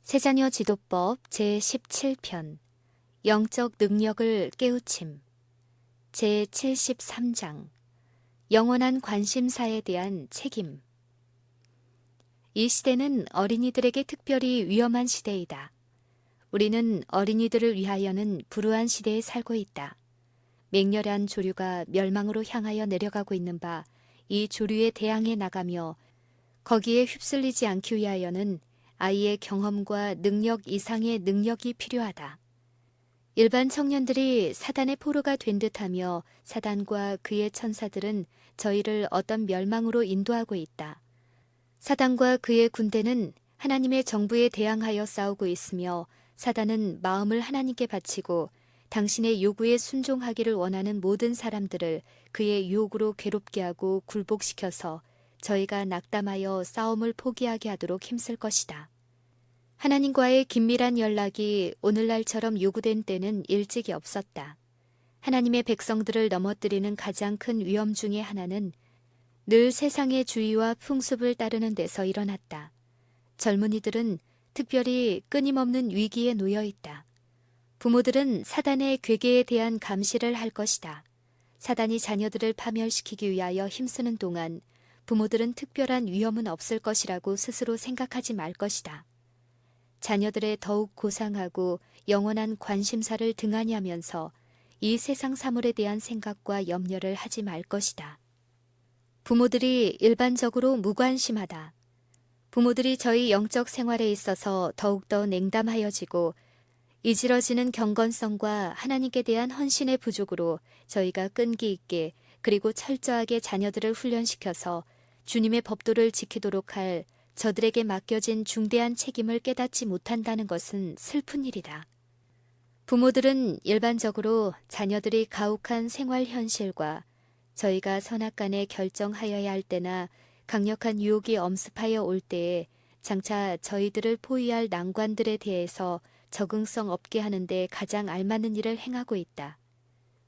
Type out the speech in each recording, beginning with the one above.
세자녀 지도법 제17편 영적 능력을 깨우침 제73장 영원한 관심사에 대한 책임. 이 시대는 어린이들에게 특별히 위험한 시대이다. 우리는 어린이들을 위하여는 불우한 시대에 살고 있다. 맹렬한 조류가 멸망으로 향하여 내려가고 있는 바 이 조류에 대항해 나가며 거기에 휩쓸리지 않기 위하여는 아이의 경험과 능력 이상의 능력이 필요하다. 일반 청년들이 사단의 포로가 된 듯하며 사단과 그의 천사들은 저희를 어떤 멸망으로 인도하고 있다. 사단과 그의 군대는 하나님의 정부에 대항하여 싸우고 있으며 사단은 마음을 하나님께 바치고 당신의 요구에 순종하기를 원하는 모든 사람들을 그의 유혹으로 괴롭게 하고 굴복시켜서 저희가 낙담하여 싸움을 포기하게 하도록 힘쓸 것이다. 하나님과의 긴밀한 연락이 오늘날처럼 요구된 때는 일찍이 없었다. 하나님의 백성들을 넘어뜨리는 가장 큰 위험 중의 하나는 늘 세상의 주의와 풍습을 따르는 데서 일어났다. 젊은이들은 특별히 끊임없는 위기에 놓여 있다. 부모들은 사단의 괴계에 대한 감시를 할 것이다. 사단이 자녀들을 파멸시키기 위하여 힘쓰는 동안 부모들은 특별한 위험은 없을 것이라고 스스로 생각하지 말 것이다. 자녀들의 더욱 고상하고 영원한 관심사를 등한히 하면서 이 세상 사물에 대한 생각과 염려를 하지 말 것이다. 부모들이 일반적으로 무관심하다. 부모들이 저희 영적 생활에 있어서 더욱더 냉담하여지고 이지러지는 경건성과 하나님께 대한 헌신의 부족으로 저희가 끈기 있게 그리고 철저하게 자녀들을 훈련시켜서 주님의 법도를 지키도록 할 저들에게 맡겨진 중대한 책임을 깨닫지 못한다는 것은 슬픈 일이다. 부모들은 일반적으로 자녀들이 가혹한 생활 현실과 저희가 선악간에 결정하여야 할 때나 강력한 유혹이 엄습하여 올 때에 장차 저희들을 포위할 난관들에 대해서 적응성 없게 하는데 가장 알맞는 일을 행하고 있다.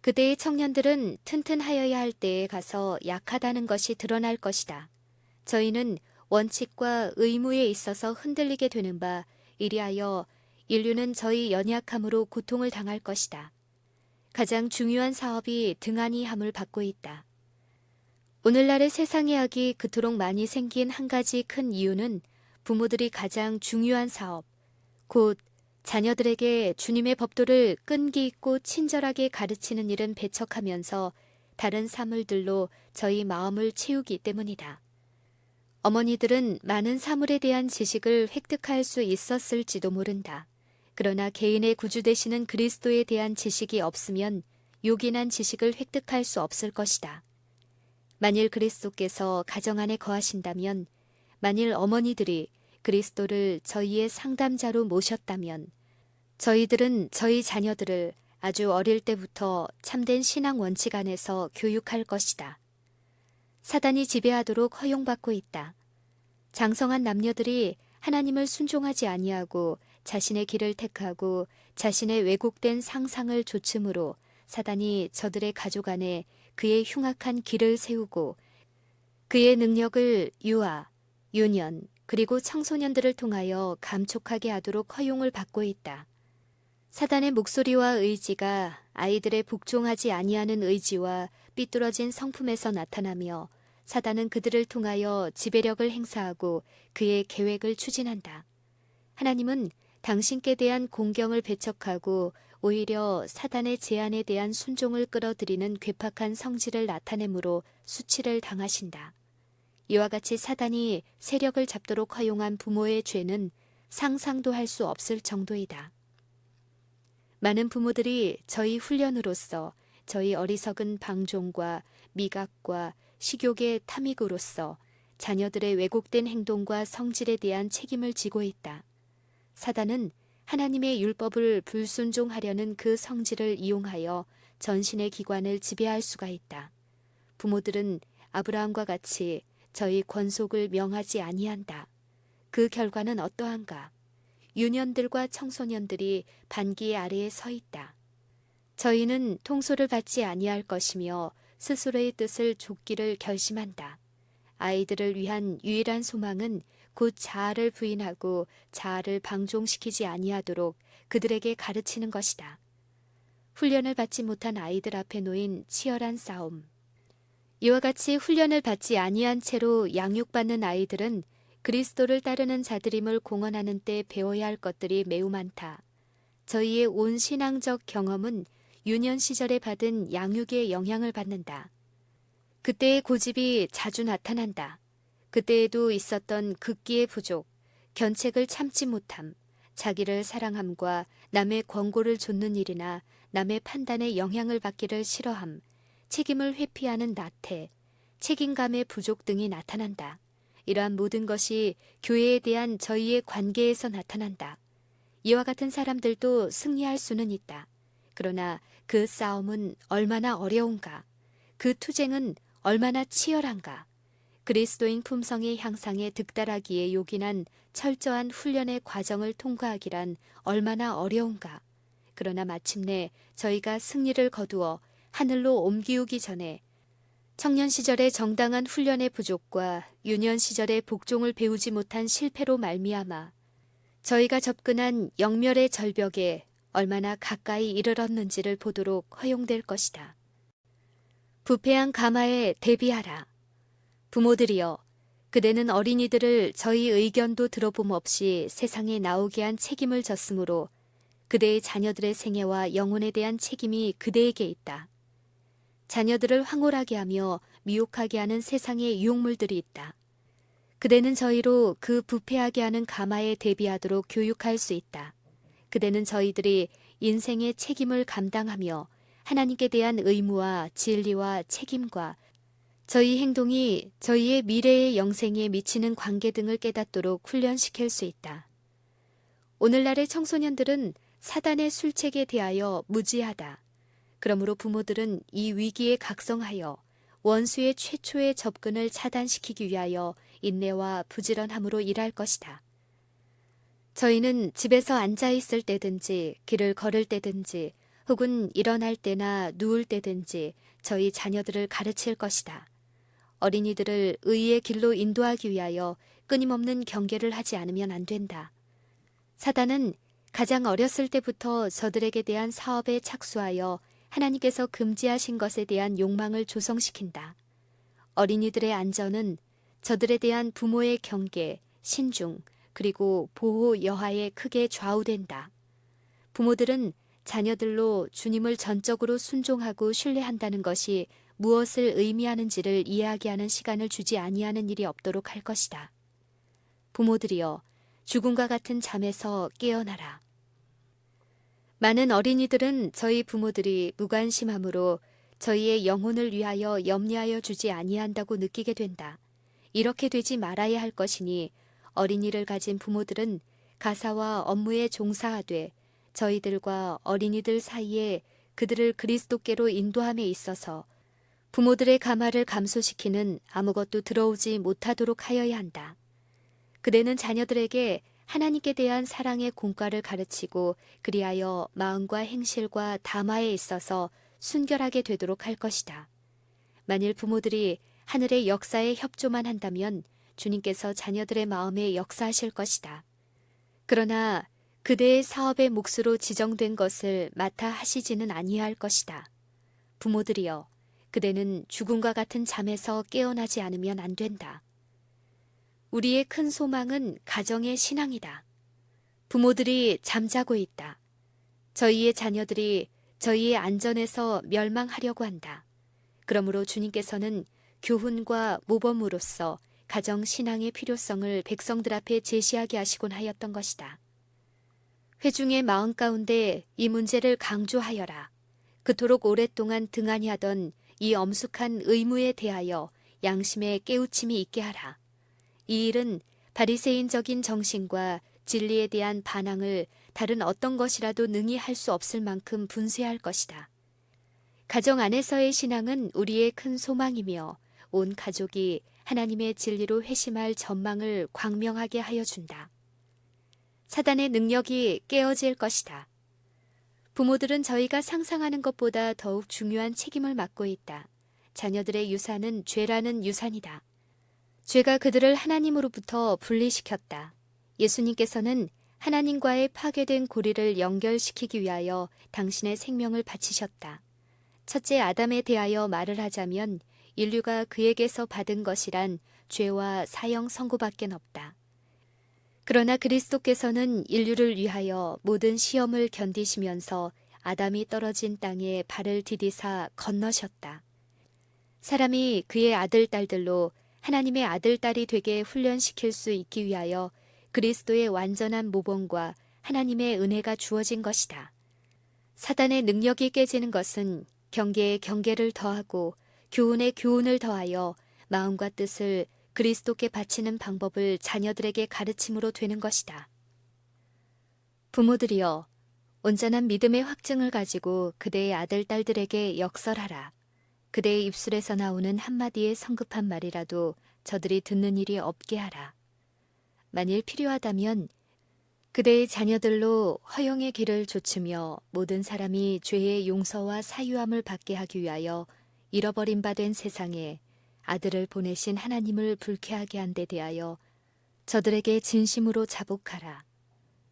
그때의 청년들은 튼튼하여야 할 때에 가서 약하다는 것이 드러날 것이다. 저희는 원칙과 의무에 있어서 흔들리게 되는 바 이리하여 인류는 저희 연약함으로 고통을 당할 것이다. 가장 중요한 사업이 등한히 함을 받고 있다. 오늘날의 세상의 악이 그토록 많이 생긴 한 가지 큰 이유는 부모들이 가장 중요한 사업, 곧 자녀들에게 주님의 법도를 끈기 있고 친절하게 가르치는 일은 배척하면서 다른 사물들로 저희 마음을 채우기 때문이다. 어머니들은 많은 사물에 대한 지식을 획득할 수 있었을지도 모른다. 그러나 개인의 구주 되시는 그리스도에 대한 지식이 없으면 요긴한 지식을 획득할 수 없을 것이다. 만일 그리스도께서 가정 안에 거하신다면, 만일 어머니들이 그리스도를 저희의 상담자로 모셨다면 저희들은 저희 자녀들을 아주 어릴 때부터 참된 신앙 원칙 안에서 교육할 것이다. 사단이 지배하도록 허용받고 있다. 장성한 남녀들이 하나님을 순종하지 아니하고 자신의 길을 택하고 자신의 왜곡된 상상을 좇음으로 사단이 저들의 가족 안에 그의 흉악한 길을 세우고 그의 능력을 유아, 유년, 그리고 청소년들을 통하여 감촉하게 하도록 허용을 받고 있다. 사단의 목소리와 의지가 아이들의 복종하지 아니하는 의지와 삐뚤어진 성품에서 나타나며 사단은 그들을 통하여 지배력을 행사하고 그의 계획을 추진한다. 하나님은 당신께 대한 공경을 배척하고 오히려 사단의 제안에 대한 순종을 끌어들이는 괴팍한 성질을 나타내므로 수치를 당하신다. 이와 같이 사단이 세력을 잡도록 허용한 부모의 죄는 상상도 할 수 없을 정도이다. 많은 부모들이 저희 훈련으로서 저희 어리석은 방종과 미각과 식욕의 탐닉으로서 자녀들의 왜곡된 행동과 성질에 대한 책임을 지고 있다. 사단은 하나님의 율법을 불순종하려는 그 성질을 이용하여 전신의 기관을 지배할 수가 있다. 부모들은 아브라함과 같이 저희 권속을 명하지 아니한다. 그 결과는 어떠한가? 유년들과 청소년들이 반기 아래에 서 있다. 저희는 통솔을 받지 아니할 것이며 스스로의 뜻을 좇기를 결심한다. 아이들을 위한 유일한 소망은 곧 자아를 부인하고 자아를 방종시키지 아니하도록 그들에게 가르치는 것이다. 훈련을 받지 못한 아이들 앞에 놓인 치열한 싸움. 이와 같이 훈련을 받지 아니한 채로 양육받는 아이들은 그리스도를 따르는 자들임을 공언하는 때 배워야 할 것들이 매우 많다. 저희의 온 신앙적 경험은 유년 시절에 받은 양육의 영향을 받는다. 그때의 고집이 자주 나타난다. 그때에도 있었던 극기의 부족, 견책을 참지 못함, 자기를 사랑함과 남의 권고를 좇는 일이나 남의 판단에 영향을 받기를 싫어함, 책임을 회피하는 나태, 책임감의 부족 등이 나타난다. 이러한 모든 것이 교회에 대한 저희의 관계에서 나타난다. 이와 같은 사람들도 승리할 수는 있다. 그러나 그 싸움은 얼마나 어려운가? 그 투쟁은 얼마나 치열한가? 그리스도인 품성의 향상에 득달하기에 요긴한 철저한 훈련의 과정을 통과하기란 얼마나 어려운가? 그러나 마침내 저희가 승리를 거두어 하늘로 옮기우기 전에 청년 시절의 정당한 훈련의 부족과 유년 시절의 복종을 배우지 못한 실패로 말미암아 저희가 접근한 영멸의 절벽에 얼마나 가까이 이르렀는지를 보도록 허용될 것이다. 부패한 가마에 대비하라. 부모들이여, 그대는 어린이들을 저희 의견도 들어봄 없이 세상에 나오게 한 책임을 졌으므로 그대의 자녀들의 생애와 영혼에 대한 책임이 그대에게 있다. 자녀들을 황홀하게 하며 미혹하게 하는 세상의 유혹물들이 있다. 그대는 저희로 그 부패하게 하는 가마에 대비하도록 교육할 수 있다. 그대는 저희들이 인생의 책임을 감당하며 하나님께 대한 의무와 진리와 책임과 저희 행동이 저희의 미래의 영생에 미치는 관계 등을 깨닫도록 훈련시킬 수 있다. 오늘날의 청소년들은 사단의 술책에 대하여 무지하다. 그러므로 부모들은 이 위기에 각성하여 원수의 최초의 접근을 차단시키기 위하여 인내와 부지런함으로 일할 것이다. 저희는 집에서 앉아 있을 때든지 길을 걸을 때든지 혹은 일어날 때나 누울 때든지 저희 자녀들을 가르칠 것이다. 어린이들을 의의 길로 인도하기 위하여 끊임없는 경계를 하지 않으면 안 된다. 사단은 가장 어렸을 때부터 저들에게 대한 사업에 착수하여 하나님께서 금지하신 것에 대한 욕망을 조성시킨다. 어린이들의 안전은 저들에 대한 부모의 경계, 신중, 그리고 보호 여하에 크게 좌우된다. 부모들은 자녀들로 주님을 전적으로 순종하고 신뢰한다는 것이 무엇을 의미하는지를 이해하게 하는 시간을 주지 아니하는 일이 없도록 할 것이다. 부모들이여, 죽음과 같은 잠에서 깨어나라. 많은 어린이들은 저희 부모들이 무관심함으로 저희의 영혼을 위하여 염려하여 주지 아니한다고 느끼게 된다. 이렇게 되지 말아야 할 것이니 어린이를 가진 부모들은 가사와 업무에 종사하되 저희들과 어린이들 사이에 그들을 그리스도께로 인도함에 있어서 부모들의 가마를 감소시키는 아무것도 들어오지 못하도록 하여야 한다. 그대는 자녀들에게 하나님께 대한 사랑의 공과를 가르치고 그리하여 마음과 행실과 담화에 있어서 순결하게 되도록 할 것이다. 만일 부모들이 하늘의 역사에 협조만 한다면 주님께서 자녀들의 마음에 역사하실 것이다. 그러나 그대의 사업의 몫으로 지정된 것을 맡아 하시지는 아니할 것이다. 부모들이여, 그대는 죽음과 같은 잠에서 깨어나지 않으면 안 된다. 우리의 큰 소망은 가정의 신앙이다. 부모들이 잠자고 있다. 저희의 자녀들이 저희의 안전에서 멸망하려고 한다. 그러므로 주님께서는 교훈과 모범으로서 가정 신앙의 필요성을 백성들 앞에 제시하게 하시곤 하였던 것이다. 회중의 마음 가운데 이 문제를 강조하여라. 그토록 오랫동안 등한히 하던 이 엄숙한 의무에 대하여 양심의 깨우침이 있게 하라. 이 일은 바리새인적인 정신과 진리에 대한 반항을 다른 어떤 것이라도 능히 할 수 없을 만큼 분쇄할 것이다. 가정 안에서의 신앙은 우리의 큰 소망이며 온 가족이 하나님의 진리로 회심할 전망을 광명하게 하여 준다. 사단의 능력이 깨어질 것이다. 부모들은 저희가 상상하는 것보다 더욱 중요한 책임을 맡고 있다. 자녀들의 유산은 죄라는 유산이다. 죄가 그들을 하나님으로부터 분리시켰다. 예수님께서는 하나님과의 파괴된 고리를 연결시키기 위하여 당신의 생명을 바치셨다. 첫째 아담에 대하여 말을 하자면 인류가 그에게서 받은 것이란 죄와 사형 선고밖엔 없다. 그러나 그리스도께서는 인류를 위하여 모든 시험을 견디시면서 아담이 떨어진 땅에 발을 디디사 건너셨다. 사람이 그의 아들, 딸들로 하나님의 아들, 딸이 되게 훈련시킬 수 있기 위하여 그리스도의 완전한 모범과 하나님의 은혜가 주어진 것이다. 사단의 능력이 깨지는 것은 경계에 경계를 더하고 교훈에 교훈을 더하여 마음과 뜻을 그리스도께 바치는 방법을 자녀들에게 가르침으로 되는 것이다. 부모들이여, 온전한 믿음의 확증을 가지고 그대의 아들, 딸들에게 역설하라. 그대의 입술에서 나오는 한마디의 성급한 말이라도 저들이 듣는 일이 없게 하라. 만일 필요하다면 그대의 자녀들로 허영의 길을 좇으며 모든 사람이 죄의 용서와 사유함을 받게 하기 위하여 잃어버린 바 된 세상에 아들을 보내신 하나님을 불쾌하게 한 데 대하여 저들에게 진심으로 자복하라.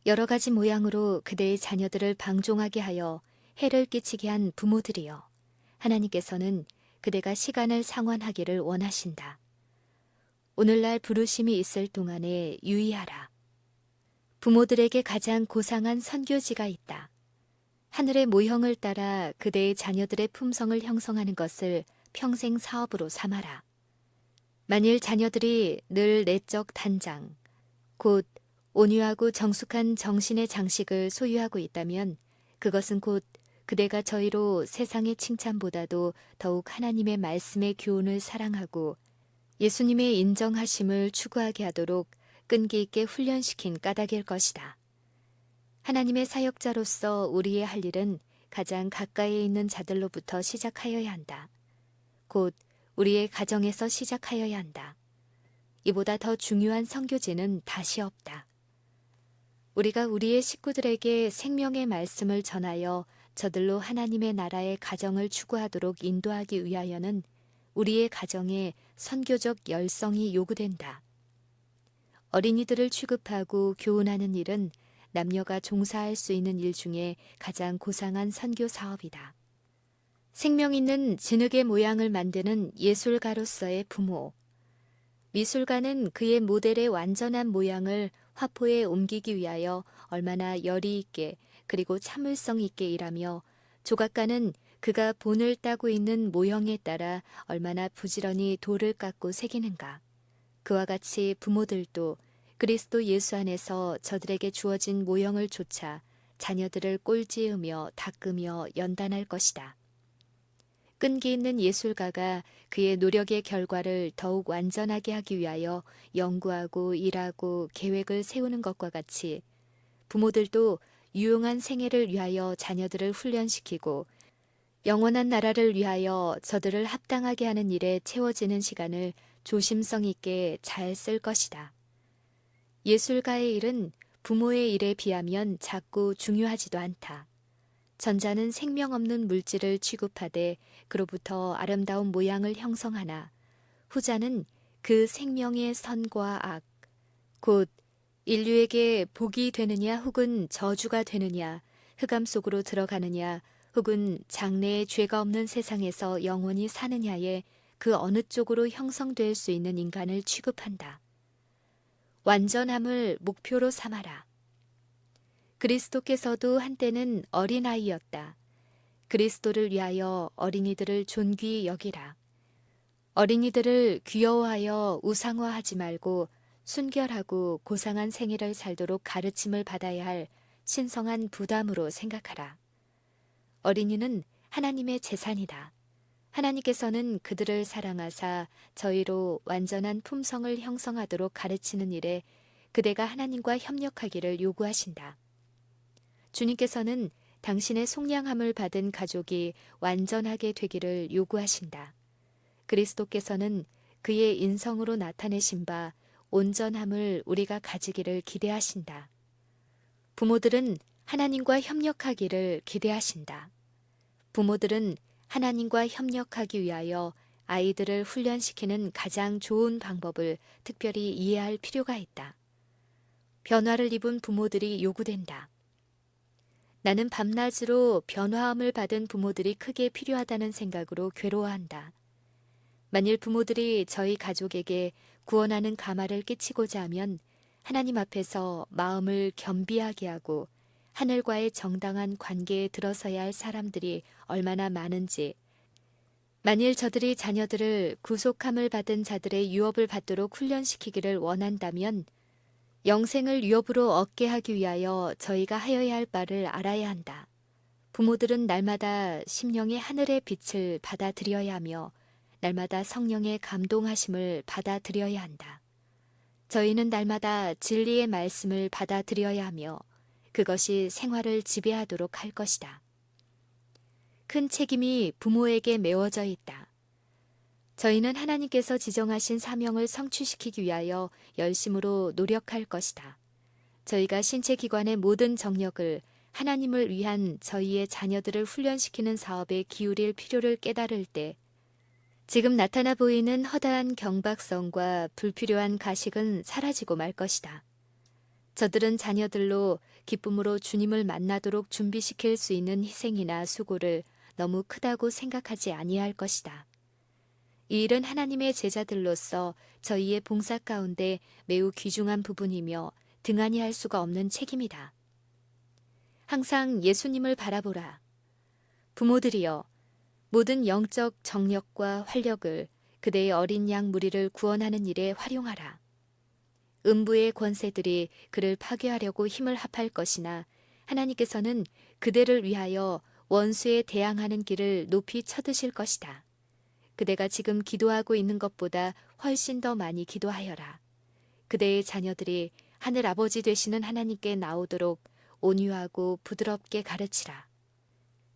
여러 가지 모양으로 그대의 자녀들을 방종하게 하여 해를 끼치게 한 부모들이여, 하나님께서는 그대가 시간을 상환하기를 원하신다. 오늘날 부르심이 있을 동안에 유의하라. 부모들에게 가장 고상한 선교지가 있다. 하늘의 모형을 따라 그대의 자녀들의 품성을 형성하는 것을 평생 사업으로 삼아라. 만일 자녀들이 늘 내적 단장, 곧 온유하고 정숙한 정신의 장식을 소유하고 있다면 그것은 곧 그대가 저희로 세상의 칭찬보다도 더욱 하나님의 말씀의 교훈을 사랑하고 예수님의 인정하심을 추구하게 하도록 끈기 있게 훈련시킨 까닭일 것이다. 하나님의 사역자로서 우리의 할 일은 가장 가까이에 있는 자들로부터 시작하여야 한다. 곧 우리의 가정에서 시작하여야 한다. 이보다 더 중요한 선교지는 다시 없다. 우리가 우리의 식구들에게 생명의 말씀을 전하여 저들로 하나님의 나라의 가정을 추구하도록 인도하기 위하여는 우리의 가정에 선교적 열성이 요구된다. 어린이들을 취급하고 교훈하는 일은 남녀가 종사할 수 있는 일 중에 가장 고상한 선교 사업이다. 생명 있는 진흙의 모양을 만드는 예술가로서의 부모. 미술가는 그의 모델의 완전한 모양을 화포에 옮기기 위하여 얼마나 열의 있게 그리고 참을성 있게 일하며, 조각가는 그가 본을 따고 있는 모형에 따라 얼마나 부지런히 돌을 깎고 새기는가. 그와 같이 부모들도 그리스도 예수 안에서 저들에게 주어진 모형을 좇아 자녀들을 꼴지으며 닦으며 연단할 것이다. 끈기 있는 예술가가 그의 노력의 결과를 더욱 완전하게 하기 위하여 연구하고 일하고 계획을 세우는 것과 같이 부모들도 유용한 생애를 위하여 자녀들을 훈련시키고 영원한 나라를 위하여 저들을 합당하게 하는 일에 채워지는 시간을 조심성 있게 잘 쓸 것이다. 예술가의 일은 부모의 일에 비하면 작고 중요하지도 않다. 전자는 생명 없는 물질을 취급하되 그로부터 아름다운 모양을 형성하나, 후자는 그 생명의 선과 악, 곧 인류에게 복이 되느냐 혹은 저주가 되느냐, 흑암 속으로 들어가느냐 혹은 장래에 죄가 없는 세상에서 영원히 사느냐에 그 어느 쪽으로 형성될 수 있는 인간을 취급한다. 완전함을 목표로 삼아라. 그리스도께서도 한때는 어린아이였다. 그리스도를 위하여 어린이들을 존귀히 여기라. 어린이들을 귀여워하여 우상화하지 말고 순결하고 고상한 생애를 살도록 가르침을 받아야 할 신성한 부담으로 생각하라. 어린이는 하나님의 재산이다. 하나님께서는 그들을 사랑하사 저희로 완전한 품성을 형성하도록 가르치는 일에 그대가 하나님과 협력하기를 요구하신다. 주님께서는 당신의 속량함을 받은 가족이 완전하게 되기를 요구하신다. 그리스도께서는 그의 인성으로 나타내신 바 온전함을 우리가 가지기를 기대하신다. 부모들은 하나님과 협력하기를 기대하신다. 부모들은 하나님과 협력하기 위하여 아이들을 훈련시키는 가장 좋은 방법을 특별히 이해할 필요가 있다. 변화를 입은 부모들이 요구된다. 나는 밤낮으로 변화함을 받은 부모들이 크게 필요하다는 생각으로 괴로워한다. 만일 부모들이 저희 가족에게 구원하는 가마를 끼치고자 하면 하나님 앞에서 마음을 겸비하게 하고 하늘과의 정당한 관계에 들어서야 할 사람들이 얼마나 많은지, 만일 저들이 자녀들을 구속함을 받은 자들의 유업을 받도록 훈련시키기를 원한다면 영생을 유업으로 얻게 하기 위하여 저희가 하여야 할 바를 알아야 한다. 부모들은 날마다 심령의 하늘의 빛을 받아들여야 하며 날마다 성령의 감동하심을 받아들여야 한다. 저희는 날마다 진리의 말씀을 받아들여야 하며 그것이 생활을 지배하도록 할 것이다. 큰 책임이 부모에게 메워져 있다. 저희는 하나님께서 지정하신 사명을 성취시키기 위하여 열심으로 노력할 것이다. 저희가 신체 기관의 모든 정력을 하나님을 위한 저희의 자녀들을 훈련시키는 사업에 기울일 필요를 깨달을 때 지금 나타나 보이는 허다한 경박성과 불필요한 가식은 사라지고 말 것이다. 저들은 자녀들로 기쁨으로 주님을 만나도록 준비시킬 수 있는 희생이나 수고를 너무 크다고 생각하지 아니할 것이다. 이 일은 하나님의 제자들로서 저희의 봉사 가운데 매우 귀중한 부분이며 등한히 할 수가 없는 책임이다. 항상 예수님을 바라보라. 부모들이여, 모든 영적 정력과 활력을 그대의 어린 양 무리를 구원하는 일에 활용하라. 음부의 권세들이 그를 파괴하려고 힘을 합할 것이나 하나님께서는 그대를 위하여 원수에 대항하는 길을 높이 쳐드실 것이다. 그대가 지금 기도하고 있는 것보다 훨씬 더 많이 기도하여라. 그대의 자녀들이 하늘 아버지 되시는 하나님께 나오도록 온유하고 부드럽게 가르치라.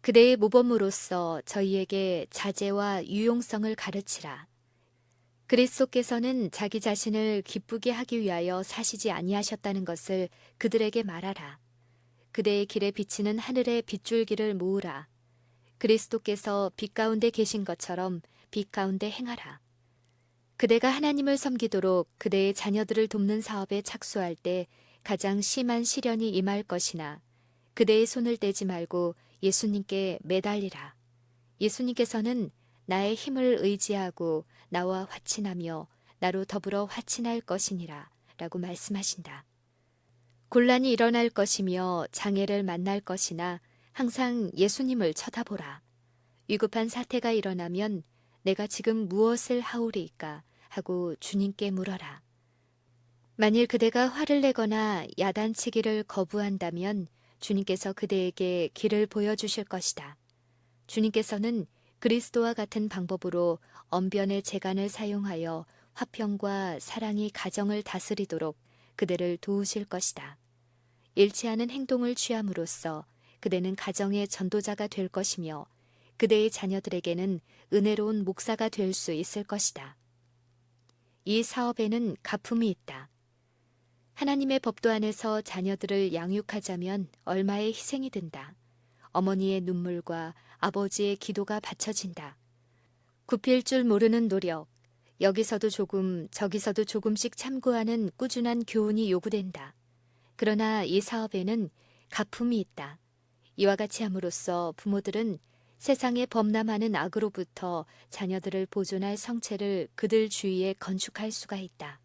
그대의 모범으로서 저희에게 자제와 유용성을 가르치라. 그리스도께서는 자기 자신을 기쁘게 하기 위하여 사시지 아니하셨다는 것을 그들에게 말하라. 그대의 길에 비치는 하늘의 빗줄기를 모으라. 그리스도께서 빛 가운데 계신 것처럼 빛 가운데 행하라. 그대가 하나님을 섬기도록 그대의 자녀들을 돕는 사업에 착수할 때 가장 심한 시련이 임할 것이나 그대의 손을 떼지 말고 예수님께 매달리라. 예수님께서는 나의 힘을 의지하고 나와 화친하며 나로 더불어 화친할 것이니라 라고 말씀하신다. 곤란이 일어날 것이며 장애를 만날 것이나 항상 예수님을 쳐다보라. 위급한 사태가 일어나면 내가 지금 무엇을 하오리이까 하고 주님께 물어라. 만일 그대가 화를 내거나 야단치기를 거부한다면 주님께서 그대에게 길을 보여주실 것이다. 주님께서는 그리스도와 같은 방법으로 언변의 재간을 사용하여 화평과 사랑이 가정을 다스리도록 그대를 도우실 것이다. 잃지 않은 행동을 취함으로써 그대는 가정의 전도자가 될 것이며 그대의 자녀들에게는 은혜로운 목사가 될 수 있을 것이다. 이 사업에는 가품이 있다. 하나님의 법도 안에서 자녀들을 양육하자면 얼마의 희생이 든다. 어머니의 눈물과 아버지의 기도가 바쳐진다. 굽힐 줄 모르는 노력, 여기서도 조금 저기서도 조금씩 참고하는 꾸준한 교훈이 요구된다. 그러나 이 사업에는 가품이 있다. 이와 같이 함으로써 부모들은 세상에 범람하는 악으로부터 자녀들을 보존할 성체를 그들 주위에 건축할 수가 있다.